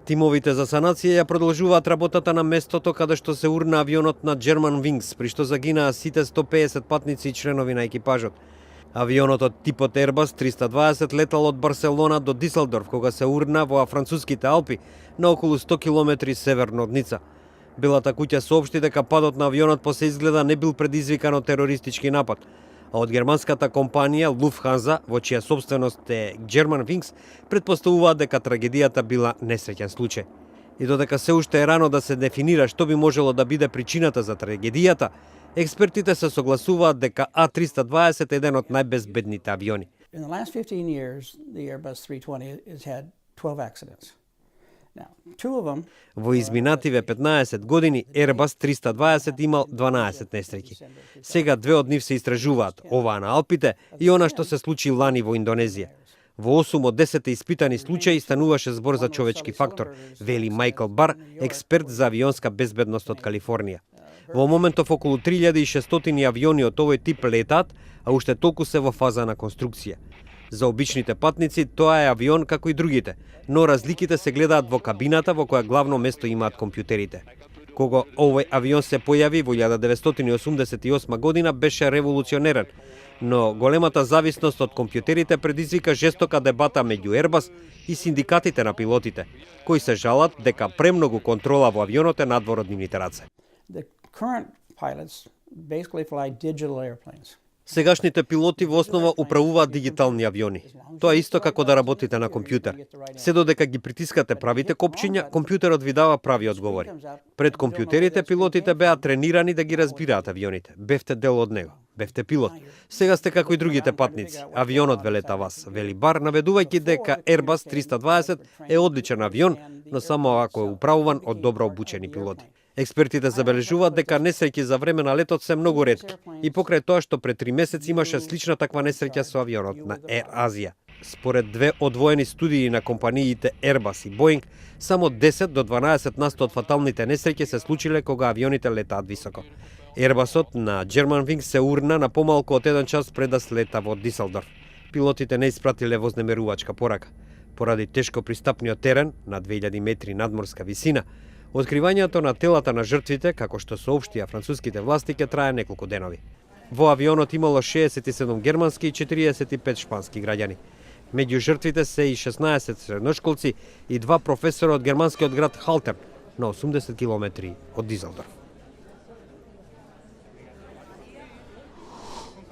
Тимовите за санација ја продолжуваат работата на местото каде што се урна авионот на Germanwings, при што загинаа сите 150 патници и членови на екипажот. Авионот од типот Airbus 320 летал од Барселона до Диселдорф кога се урна во француските Алпи на околу 100 километри северно од Ница. Белата куќа соопшти дека падот на авионот по се изгледа не бил предизвикан од терористички напад, а од германската компанија Lufthansa, во чија собственост е Germanwings, предпоставуваат дека трагедијата била несреќен случај. И додека се уште е рано да се дефинира што би можело да биде причината за трагедијата, експертите се согласуваат дека A320 е еден од најбезбедните авиони. In the last 15 years, the Airbus 320 has had 12 accidents. Во изминативе 15 години Airbus 320 имал 12 несреќи. Сега две од нив се истражуваат, оваа на Алпите и она што се случи лани во Индонезија. Во 8 од 10 испитани случаи стануваше збор за човечки фактор, вели Майкл Бар, експерт за авионска безбедност од Калифорнија. Во моментов околу 3600 авиони од овој тип летаат, а уште толку се во фаза на конструкција. За обичните патници тоа е авион како и другите, но разликите се гледаат во кабината во која главно место имаат компјутерите. Кога овој авион се појави во 1988 година беше револуционерен, но големата зависност од компјутерите предизвика жестока дебата меѓу Airbus и синдикатите на пилотите, кои се жалат дека премногу контрола во авионот е надвор од нивните раце. The current pilots basically fly digital airplanes. Сегашните пилоти во основа управуваат дигитални авиони. Тоа е исто како да работите на компјутер. Се додека ги притискате правите копчиња, компјутерот ви дава прави одговори. Пред компјутерите пилотите беа тренирани да ги разбираат авионите. Бевте дел од него. Бевте пилот. Сега сте како и другите патници. Авионот ве лета вас, вели Бар, наведувајќи дека Airbus 320 е одличен авион, но само ако е управуван од добро обучени пилоти. Експертите забележуваат дека несреќи за време на летот се многу ретки и покрај тоа што пред 3 месеци имаше слична таква несреќа со авионот на Air Asia. Според две одвоени студии на компаниите Airbus и Boeing, само 10 до 12% од фаталните несреќи се случиле кога авионите летаат високо. Airbusот на Germanwings се урна на помалку од 1 час пред да слета во Диселдорф. Пилотите не испратиле вознемерувачка порака. Поради тешко пристапниот терен на 2000 метри надморска висина, откривањето на телата на жртвите, како што соопштија француските власти, ќе трае неколку денови. Во авионот имало 67 германски и 45 шпански граѓани. Меѓу жртвите се и 16 средношколци и 2 професора од германскиот град Халтерн, на 80 километри од Дизелдорф.